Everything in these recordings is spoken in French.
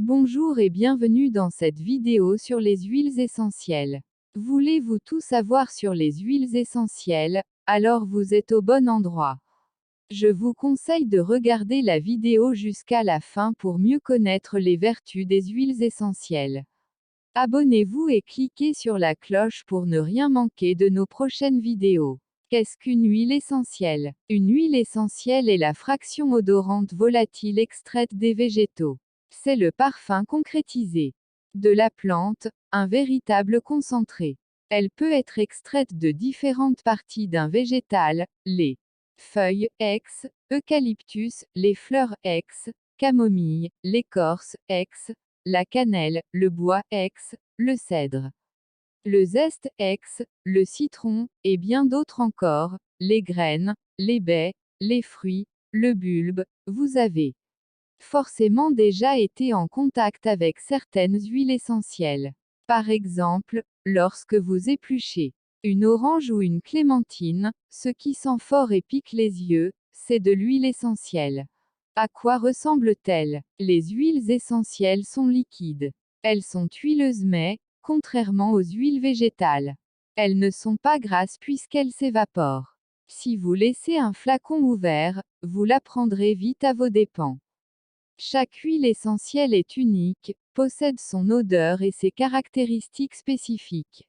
Bonjour et bienvenue dans cette vidéo sur les huiles essentielles. Voulez-vous tout savoir sur les huiles essentielles? Alors vous êtes au bon endroit. Je vous conseille de regarder la vidéo jusqu'à la fin pour mieux connaître les vertus des huiles essentielles. Abonnez-vous et cliquez sur la cloche pour ne rien manquer de nos prochaines vidéos. Qu'est-ce qu'une huile essentielle? Une huile essentielle est la fraction odorante volatile extraite des végétaux. C'est le parfum concrétisé de la plante, un véritable concentré. Elle peut être extraite de différentes parties d'un végétal, les feuilles, ex, eucalyptus, les fleurs, ex, camomille, l'écorce, ex, la cannelle, le bois, ex, le cèdre, le zeste, ex, le citron, et bien d'autres encore, les graines, les baies, les fruits, le bulbe. Vous avez forcément déjà été en contact avec certaines huiles essentielles. Par exemple, lorsque vous épluchez une orange ou une clémentine, ce qui sent fort et pique les yeux, c'est de l'huile essentielle. À quoi ressemble-t-elle? Les huiles essentielles sont liquides. Elles sont huileuses mais, contrairement aux huiles végétales, elles ne sont pas grasses puisqu'elles s'évaporent. Si vous laissez un flacon ouvert, vous la prendrez vite à vos dépens. Chaque huile essentielle est unique, possède son odeur et ses caractéristiques spécifiques.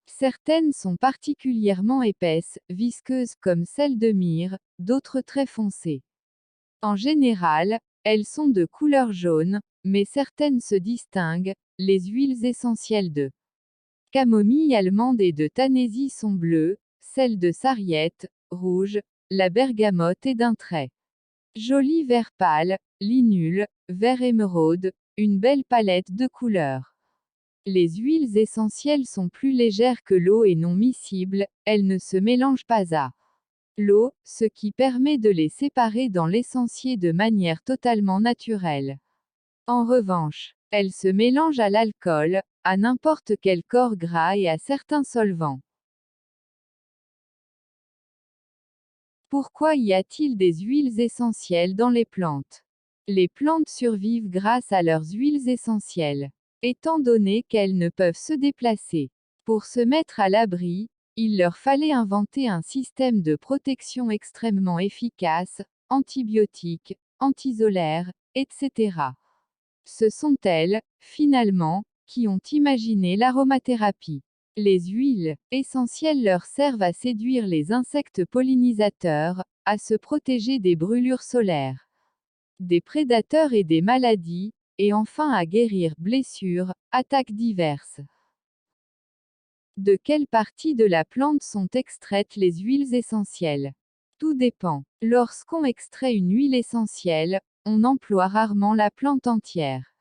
Certaines sont particulièrement épaisses, visqueuses comme celle de myrrhe, d'autres très foncées. En général, elles sont de couleur jaune, mais certaines se distinguent. Les huiles essentielles de camomille allemande et de tanésie sont bleues, celles de sarriette, rouge, la bergamote est d'un trait joli vert pâle, linule, vert émeraude, une belle palette de couleurs. Les huiles essentielles sont plus légères que l'eau et non miscibles, elles ne se mélangent pas à l'eau, ce qui permet de les séparer dans l'essentiel de manière totalement naturelle. En revanche, elles se mélangent à l'alcool, à n'importe quel corps gras et à certains solvants. Pourquoi y a-t-il des huiles essentielles dans les plantes? Les plantes survivent grâce à leurs huiles essentielles. Étant donné qu'elles ne peuvent se déplacer pour se mettre à l'abri, il leur fallait inventer un système de protection extrêmement efficace, antibiotiques, antisolaires, etc. Ce sont elles, finalement, qui ont imaginé l'aromathérapie. Les huiles essentielles leur servent à séduire les insectes pollinisateurs, à se protéger des brûlures solaires, des prédateurs et des maladies, et enfin à guérir blessures, attaques diverses. De quelle partie de la plante sont extraites les huiles essentielles? Tout dépend. Lorsqu'on extrait une huile essentielle, on emploie rarement la plante entière.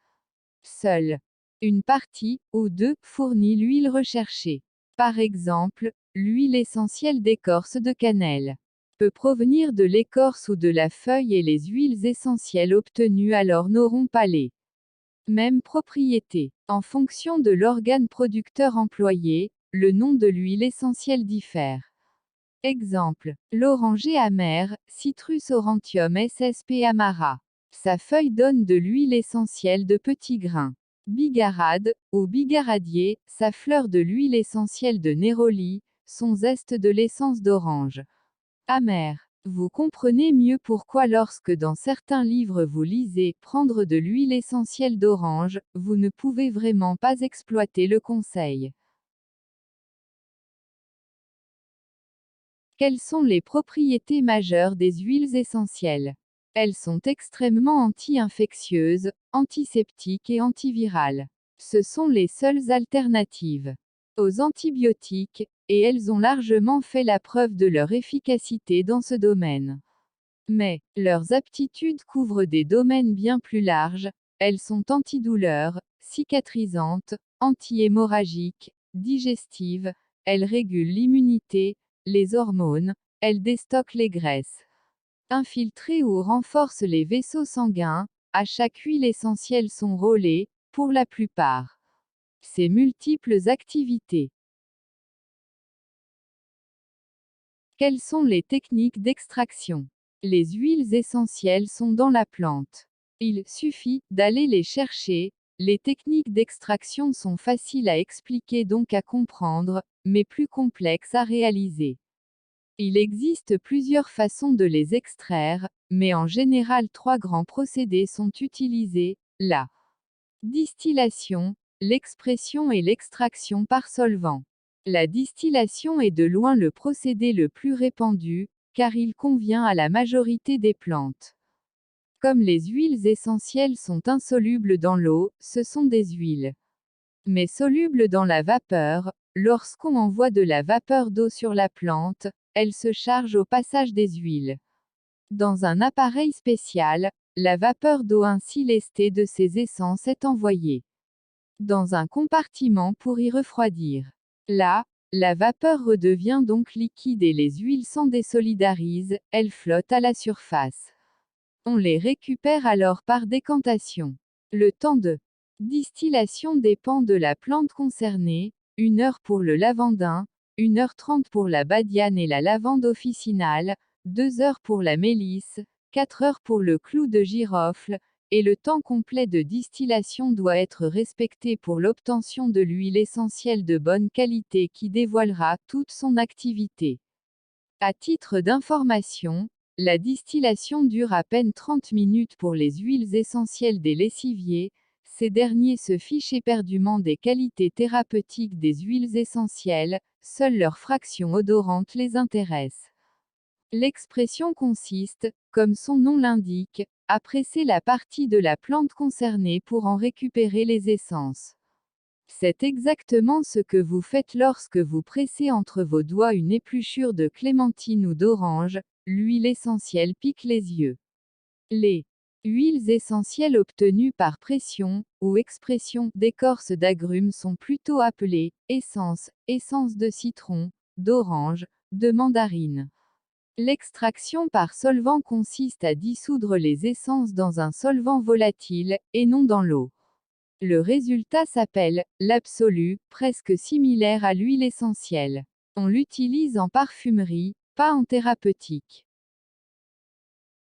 Seule une partie, ou deux, fournit l'huile recherchée. Par exemple, l'huile essentielle d'écorce de cannelle peut provenir de l'écorce ou de la feuille et les huiles essentielles obtenues alors n'auront pas les mêmes propriétés. En fonction de l'organe producteur employé, le nom de l'huile essentielle diffère. Exemple, l'oranger amer, Citrus aurantium ssp amara. Sa feuille donne de l'huile essentielle de petits grains. Bigarade, ou bigaradier, sa fleur de l'huile essentielle de néroli, son zeste de l'essence d'orange. Amer. Vous comprenez mieux pourquoi lorsque dans certains livres vous lisez « prendre de l'huile essentielle d'orange », vous ne pouvez vraiment pas exploiter le conseil. Quelles sont les propriétés majeures des huiles essentielles? Elles sont extrêmement anti-infectieuses, antiseptiques et antivirales. Ce sont les seules alternatives aux antibiotiques, et elles ont largement fait la preuve de leur efficacité dans ce domaine. Mais, leurs aptitudes couvrent des domaines bien plus larges. Elles sont antidouleurs, cicatrisantes, anti-hémorragiques, digestives, elles régulent l'immunité, les hormones, elles déstockent les graisses, infiltrent ou renforcent les vaisseaux sanguins. À chaque huile essentielle son rôle et, pour la plupart, ses multiples activités. Quelles sont les techniques d'extraction? Les huiles essentielles sont dans la plante. Il suffit d'aller les chercher. Les techniques d'extraction sont faciles à expliquer donc à comprendre, mais plus complexes à réaliser. Il existe plusieurs façons de les extraire, mais en général 3 grands procédés sont utilisés, la distillation, l'expression et l'extraction par solvant. La distillation est de loin le procédé le plus répandu, car il convient à la majorité des plantes. Comme les huiles essentielles sont insolubles dans l'eau, ce sont des huiles. Mais solubles dans la vapeur, lorsqu'on envoie de la vapeur d'eau sur la plante, elle se charge au passage des huiles. Dans un appareil spécial, la vapeur d'eau ainsi lestée de ces essences est envoyée dans un compartiment pour y refroidir. Là, la vapeur redevient donc liquide et les huiles s'en désolidarisent, elles flottent à la surface. On les récupère alors par décantation. Le temps de distillation dépend de la plante concernée, 1 heure pour le lavandin, 1h30 pour la badiane et la lavande officinale, 2 heures pour la mélisse, 4 heures pour le clou de girofle, et le temps complet de distillation doit être respecté pour l'obtention de l'huile essentielle de bonne qualité qui dévoilera toute son activité. À titre d'information, la distillation dure à peine 30 minutes pour les huiles essentielles des lessiviers, ces derniers se fichent éperdument des qualités thérapeutiques des huiles essentielles, seule leur fraction odorante les intéresse. L'expression consiste, comme son nom l'indique, à presser la partie de la plante concernée pour en récupérer les essences. C'est exactement ce que vous faites lorsque vous pressez entre vos doigts une épluchure de clémentine ou d'orange, l'huile essentielle pique les yeux. Les huiles essentielles obtenues par pression, ou expression, d'écorce d'agrumes sont plutôt appelées essence de citron, d'orange, de mandarine. L'extraction par solvant consiste à dissoudre les essences dans un solvant volatile, et non dans l'eau. Le résultat s'appelle l'absolu, presque similaire à l'huile essentielle. On l'utilise en parfumerie, pas en thérapeutique.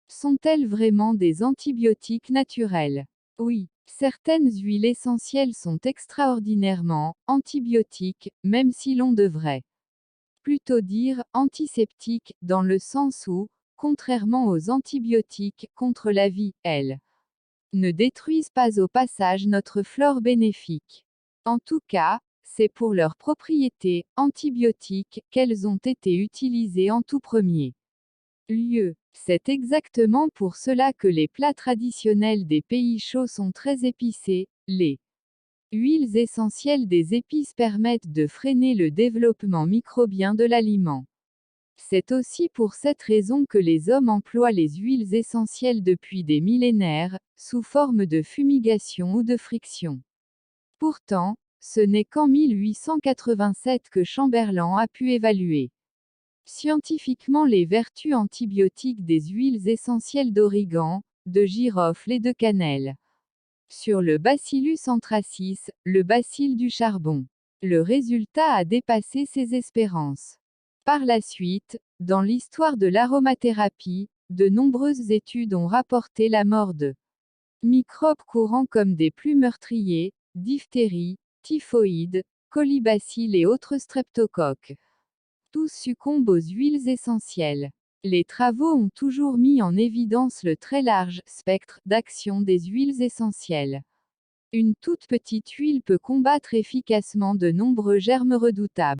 Sont-elles vraiment des antibiotiques naturels? Oui, certaines huiles essentielles sont extraordinairement antibiotiques, même si l'on devrait plutôt dire antiseptiques, dans le sens où, contrairement aux antibiotiques contre la vie, elles ne détruisent pas au passage notre flore bénéfique. En tout cas, c'est pour leurs propriétés antibiotiques qu'elles ont été utilisées en tout premier lieu. C'est exactement pour cela que les plats traditionnels des pays chauds sont très épicés. Les huiles essentielles des épices permettent de freiner le développement microbien de l'aliment. C'est aussi pour cette raison que les hommes emploient les huiles essentielles depuis des millénaires, sous forme de fumigation ou de friction. Pourtant, ce n'est qu'en 1887 que Chamberlain a pu évaluer scientifiquement les vertus antibiotiques des huiles essentielles d'origan, de girofle et de cannelle sur le Bacillus anthracis, le bacille du charbon. Le résultat a dépassé ses espérances. Par la suite, dans l'histoire de l'aromathérapie, de nombreuses études ont rapporté la mort de microbes courants comme des plumes meurtriers, diphtérie, typhoïde, colibacilles et autres streptocoques. Tous succombent aux huiles essentielles. Les travaux ont toujours mis en évidence le très large spectre d'action des huiles essentielles. Une toute petite huile peut combattre efficacement de nombreux germes redoutables.